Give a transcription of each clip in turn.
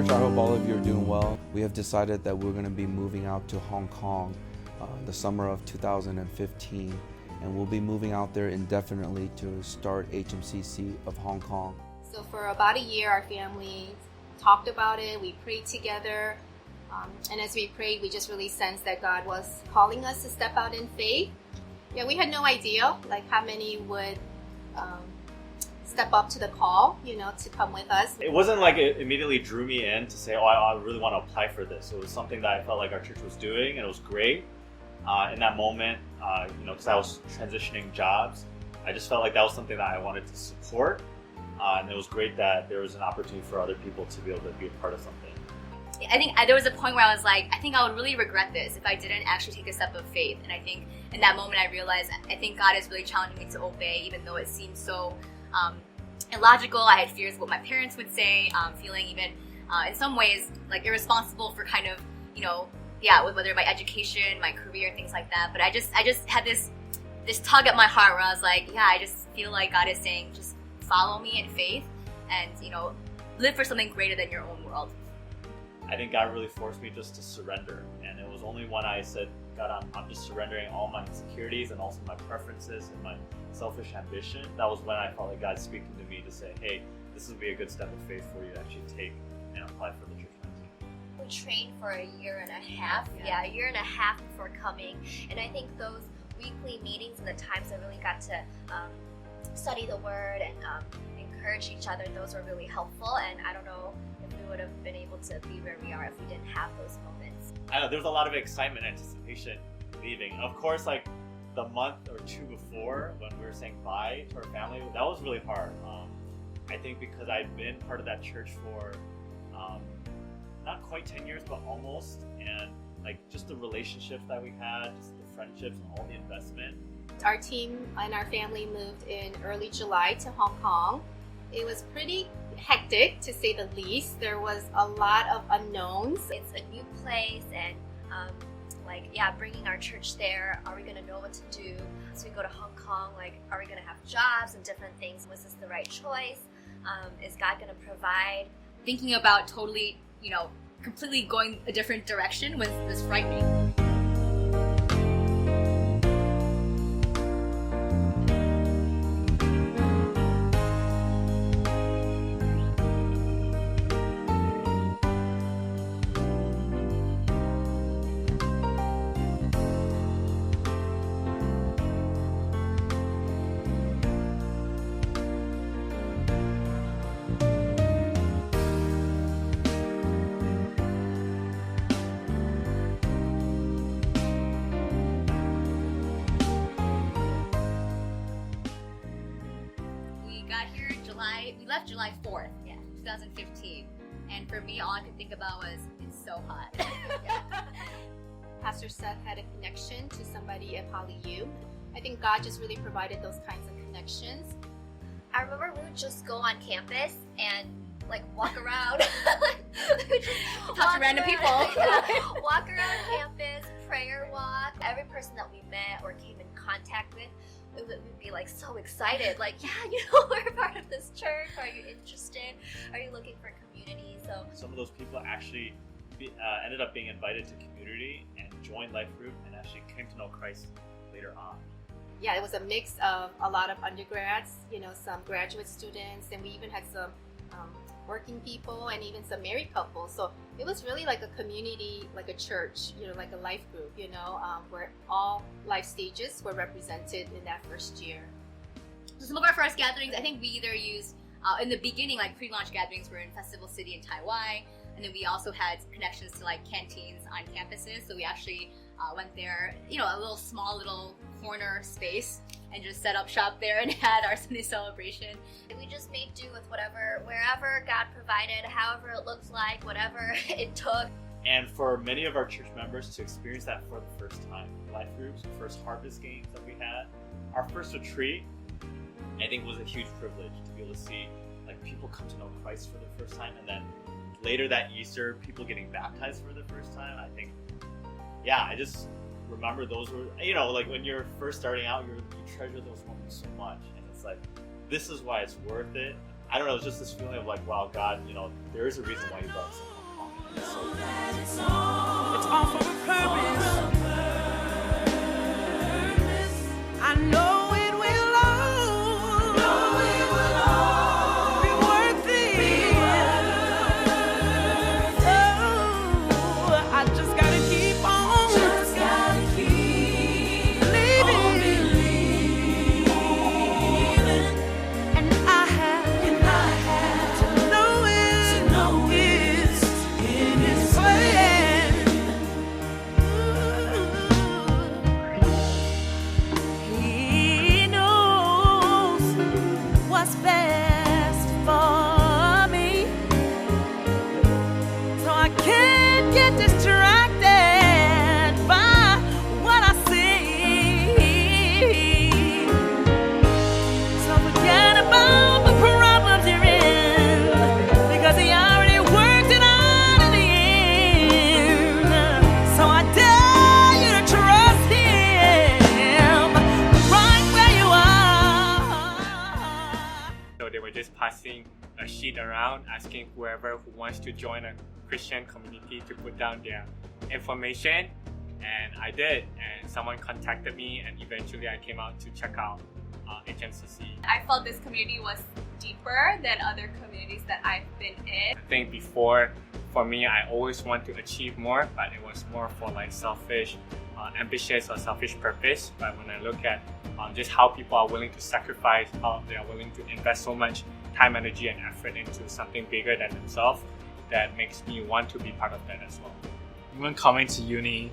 church. I hope all of you are doing well. We have decided that we're going to be moving out to Hong Kong the summer of 2015, and we'll be moving out there indefinitely to start HMCC of Hong Kong. So for about a year, our family talked about it. We prayed together, and as we prayed, we just really sensed that God was calling us to step out in faith. Yeah, we had no idea like how many would step up to the call, to come with us. It wasn't like it immediately drew me in to say, I really want to apply for this. It was something that I felt like our church was doing, and it was great. In that moment, because I was transitioning jobs, I just felt like that was something that I wanted to support. And it was great that there was an opportunity for other people to be able to be a part of something. I think there was a point where I was like, I think I would really regret this if I didn't actually take a step of faith. And I think in that moment I realized I think God is really challenging me to obey, even though it seems so illogical. I had fears of what my parents would say, feeling even in some ways like irresponsible for kind of, with whether my education, my career, things like that. But I just had this tug at my heart where I was like, I just feel like God is saying, just follow me in faith and, live for something greater than your own world. I think God really forced me just to surrender. And it was only when I said, God, I'm just surrendering all my insecurities and also my preferences and my selfish ambition. That was when I felt like God speaking to me to say, hey, this would be a good step of faith for you to actually take and apply for the church planting. We trained for a year and a half. Yeah, a year and a half before coming. And I think those weekly meetings and the times I really got to study the Word and encourage each other, those were really helpful. And I don't know if we would have been able to be where we are if we didn't have those moments. I know there was a lot of excitement, anticipation leaving. Of course, like the month or two before when we were saying bye to our family, that was really hard. I think because I'd been part of that church for not quite 10 years, but almost. And like just the relationships that we had, just the friendships and all the investment. Our team and our family moved in early July to Hong Kong. It was pretty hectic, to say the least. There was a lot of unknowns. It's a new place, and bringing our church there, are we going to know what to do? So we go to Hong Kong, are we going to have jobs and different things? Was this the right choice? Is God going to provide? Thinking about totally, completely going a different direction was frightening. We left July 4th, 2015. And for me, all I could think about was, it's so hot. Pastor Seth had a connection to somebody at Poly U. I think God just really provided those kinds of connections. I remember we would just go on campus and walk around. Talk to random people. Walk around campus, prayer walk. Every person that we met or came in contact with, we would be so excited. We're part of this church. Are you interested? Are you looking for community? So some of those people actually ended up being invited to community and joined Life Group and actually came to know Christ later on. Yeah, it was a mix of a lot of undergrads, some graduate students, and we even had some working people and even some married couples. So it was really like a community, like a church, like a life group, where all life stages were represented in that first year. So some of our first gatherings, I think we either used, in the beginning, pre-launch gatherings were in Festival City in Taiwan, and then we also had connections to canteens on campuses. So we actually went there, a small little corner space and just set up shop there and had our Sunday celebration. We just made do with wherever God provided, however it looked like, whatever it took. And for many of our church members to experience that for the first time, life groups, first harvest games that we had, our first retreat, I think was a huge privilege to be able to see people come to know Christ for the first time, and then later that Easter, people getting baptized for the first time. I think, I just remember those were, when you're first starting out, you treasure those moments so much, and it's this is why it's worth it. I don't know, it's just this feeling of like, wow, God, there is a reason why you brought us to Hong Kong. It's so It's all for a purpose. I know it will all be worth it. Oh, I just gotta keep on. Believing. And I have to know it's in His plan. He knows what's best for me, so I can't get distracted by what I see. So forget about the problems you're in, because He already worked it out in the end. So I dare you to trust Him right where you are. So they were just passing a sheet around asking whoever who wants to join a Christian community to put down their information, and I did, and someone contacted me, and eventually I came out to check out HMCC. I felt this community was deeper than other communities that I've been in. I think before, for me, I always want to achieve more, but it was more for like selfish, ambitious or selfish purpose. But when I look at just how people are willing to sacrifice, how they are willing to invest so much time, energy, and effort into something bigger than themselves, that makes me want to be part of that as well. When coming to uni,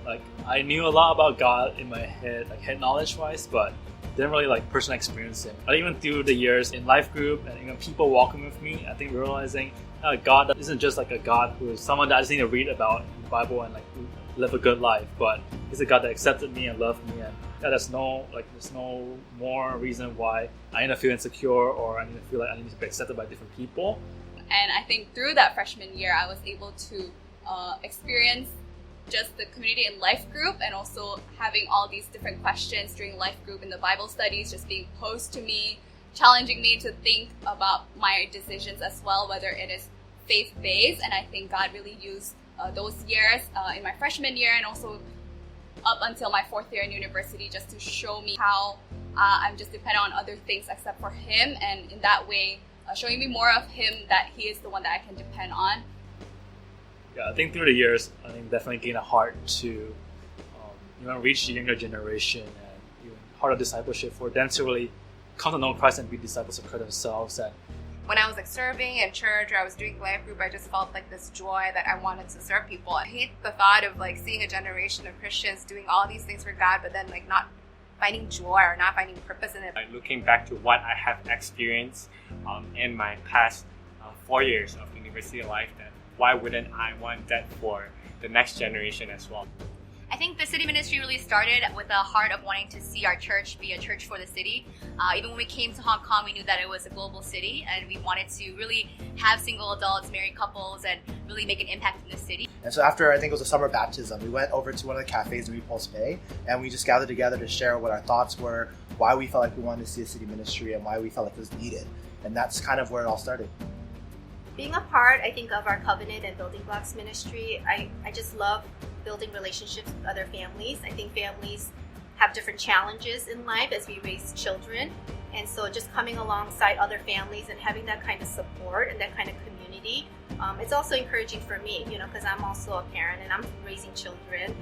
like I knew a lot about God in my head, like head knowledge wise, but didn't really like personally experience Him. But even through the years in life group and people walking with me, I think realizing God isn't just like a God who is someone that I just need to read about in the Bible and like live a good life, but He's a God that accepted me and loved me, and there's no more reason why I need to feel insecure or I need to feel like I need to be accepted by different people. And I think through that freshman year, I was able to experience just the community and life group, and also having all these different questions during life group and the Bible studies just being posed to me, challenging me to think about my decisions as well, whether it is faith-based. And I think God really used those years in my freshman year and also up until my fourth year in university just to show me how I'm just dependent on other things except for Him, and in that way showing me more of Him, that He is the one that I can depend on. Yeah, I think through the years, I think definitely gained a heart to reach the younger generation and even heart of discipleship for them to really come to know Christ and be disciples of Christ themselves. And when I was like serving in church or I was doing life group, I just felt like this joy that I wanted to serve people. I hate the thought of like seeing a generation of Christians doing all these things for God, but then like not finding joy or not finding purpose in it. Looking back to what I have experienced in my past 4 years of university life, then why wouldn't I want that for the next generation as well? I think the city ministry really started with a heart of wanting to see our church be a church for the city. Even when we came to Hong Kong, we knew that it was a global city, and we wanted to really have single adults, married couples, and really make an impact in the city. And so after, I think it was a summer baptism, we went over to one of the cafes in Repulse Bay, and we just gathered together to share what our thoughts were, why we felt like we wanted to see a city ministry, and why we felt like it was needed. And that's kind of where it all started. Being a part, I think, of our Covenant and Building Blocks ministry, I just love building relationships with other families. I think families have different challenges in life as we raise children. And so just coming alongside other families and having that kind of support and that kind of community, it's also encouraging for me, because I'm also a parent and I'm raising children.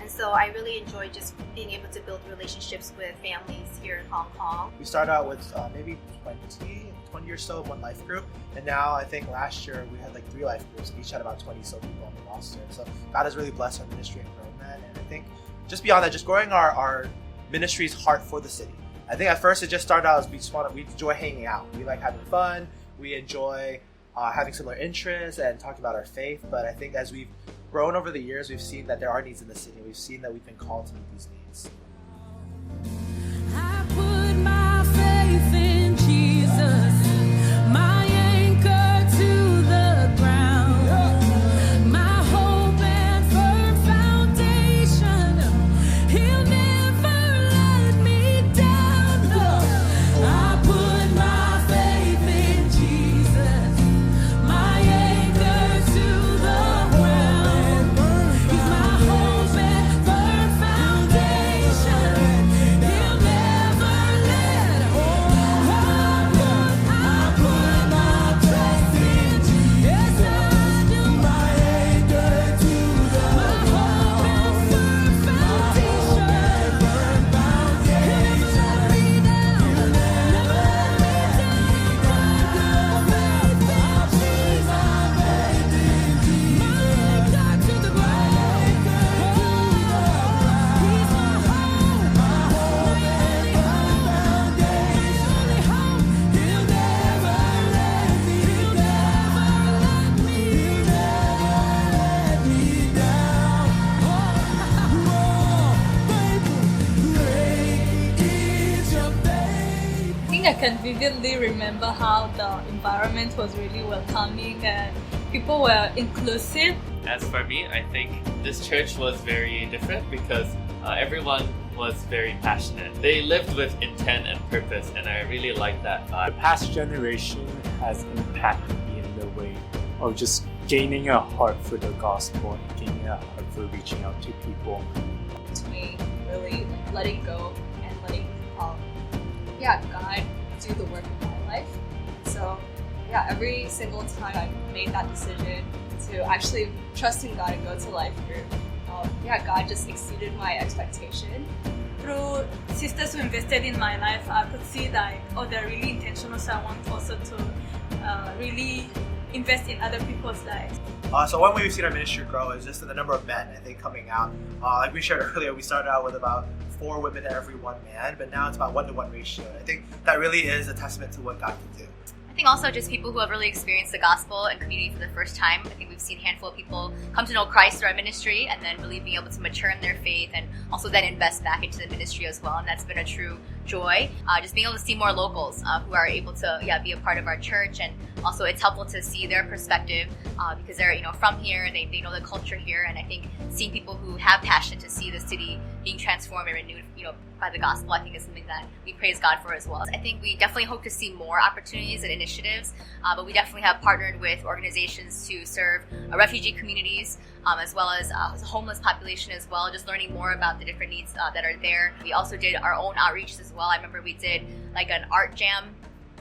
And so I really enjoy just being able to build relationships with families here in Hong Kong. We started out with maybe 20 or so in one life group, and now I think last year we had like 3 life groups, and each had about 20 so people on the roster. So God has really blessed our ministry and grown that, and I think just beyond that, just growing our ministry's heart for the city. I think at first it just started out as we enjoy hanging out. We like having fun. We enjoy having similar interests and talking about our faith. But I think as we've grown over the years, we've seen that there are needs in the city. We've seen that we've been called to meet these needs. I put my faith in Jesus, my anchor to the ground, my hope and firm foundation. He'll never let me down. I put my faith in think I can vividly remember how the environment was really welcoming and people were inclusive. As for me, I think this church was very different because everyone was very passionate. They lived with intent and purpose, and I really like that vibe. The past generation has impacted me in the way of just gaining a heart for the gospel and gaining a heart for reaching out to people. To me, really letting go and letting God do the work in my life. So every single time I made that decision to actually trust in God and go to life group, God just exceeded my expectation. Through sisters who invested in my life, I could see that they're really intentional, so I want also to really invest in other people's lives. So one way we've seen our ministry grow is just in the number of men, I think, coming out. Like we shared earlier, we started out with about 4 women to every 1 man, but now it's about 1-to-1 ratio. I think that really is a testament to what God can do. I think also just people who have really experienced the gospel and community for the first time. I think we've seen a handful of people come to know Christ through our ministry and then really being able to mature in their faith and also then invest back into the ministry as well. And that's been a true joy. Just being able to see more locals who are able to be a part of our church, and also it's helpful to see their perspective because they're from here, they know the culture here, and I think seeing people who have passion to see the city being transformed and renewed by the gospel, I think is something that we praise God for as well. I think we definitely hope to see more opportunities and initiatives, but we definitely have partnered with organizations to serve refugee communities as well as the homeless population as well, just learning more about the different needs that are there. We also did our own outreach as well. I remember we did like an art jam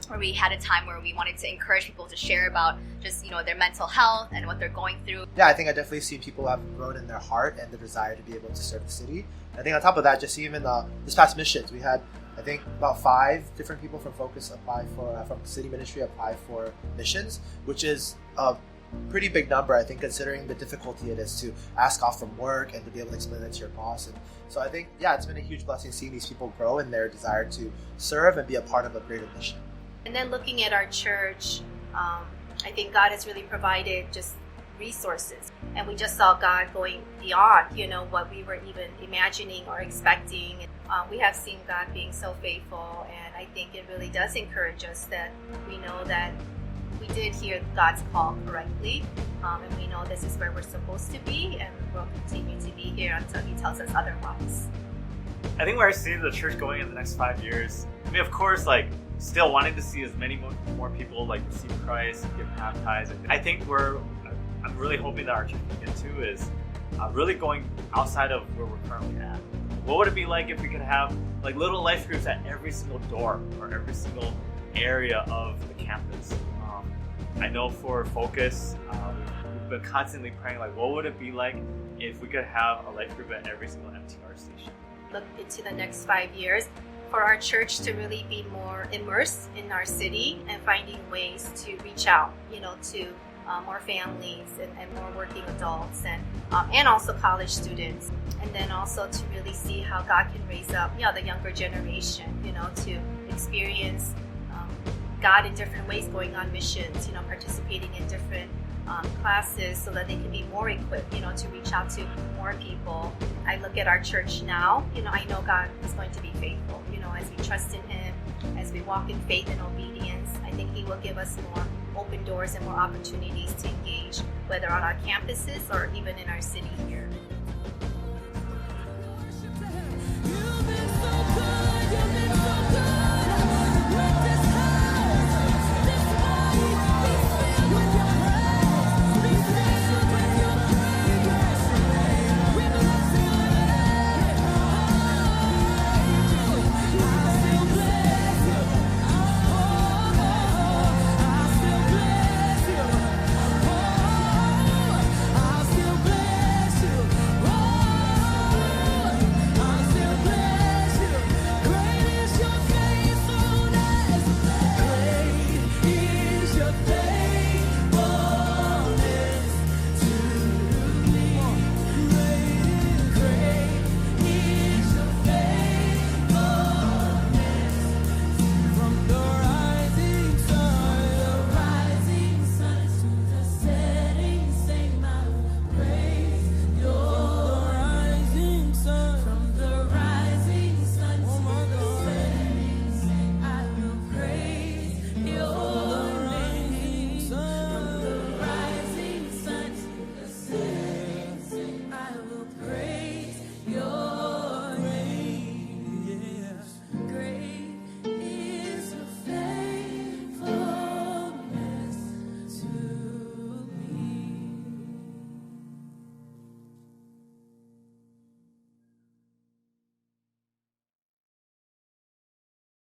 where we had a time where we wanted to encourage people to share about just their mental health and what they're going through. Yeah, I think I definitely see people have grown in their heart and the desire to be able to serve the city. I think on top of that, just even this past missions, we had I think about 5 different people from Focus apply for from city ministry apply for missions, which is a pretty big number, I think, considering the difficulty it is to ask off from work and to be able to explain that to your boss. And so I think it's been a huge blessing seeing these people grow in their desire to serve and be a part of a greater mission. And then looking at our church, I think God has really provided just resources. And we just saw God going beyond, what we were even imagining or expecting. We have seen God being so faithful, and I think it really does encourage us that we know that we did hear God's call correctly, and we know this is where we're supposed to be, and we'll continue to be here until He tells us otherwise. I think where I see the church going in the next 5 years, of course, still wanting to see as many more people receive Christ, get baptized. I think I'm really hoping that our church can get to is really going outside of where we're currently at. What would it be like if we could have little life groups at every single dorm or every single area of the campus? I know for Focus, we've been constantly praying what would it be like if we could have a life group at every single MTR station? Look into the next 5 years for our church to really be more immersed in our city and finding ways to reach out, to more families and more working adults and also college students. And then also to really see how God can raise up, the younger generation, to experience God in different ways, going on missions, participating in different classes so that they can be more equipped, to reach out to more people. I look at our church now, I know God is going to be faithful, as we trust in Him, as we walk in faith and obedience. I think He will give us more open doors and more opportunities to engage, whether on our campuses or even in our city here.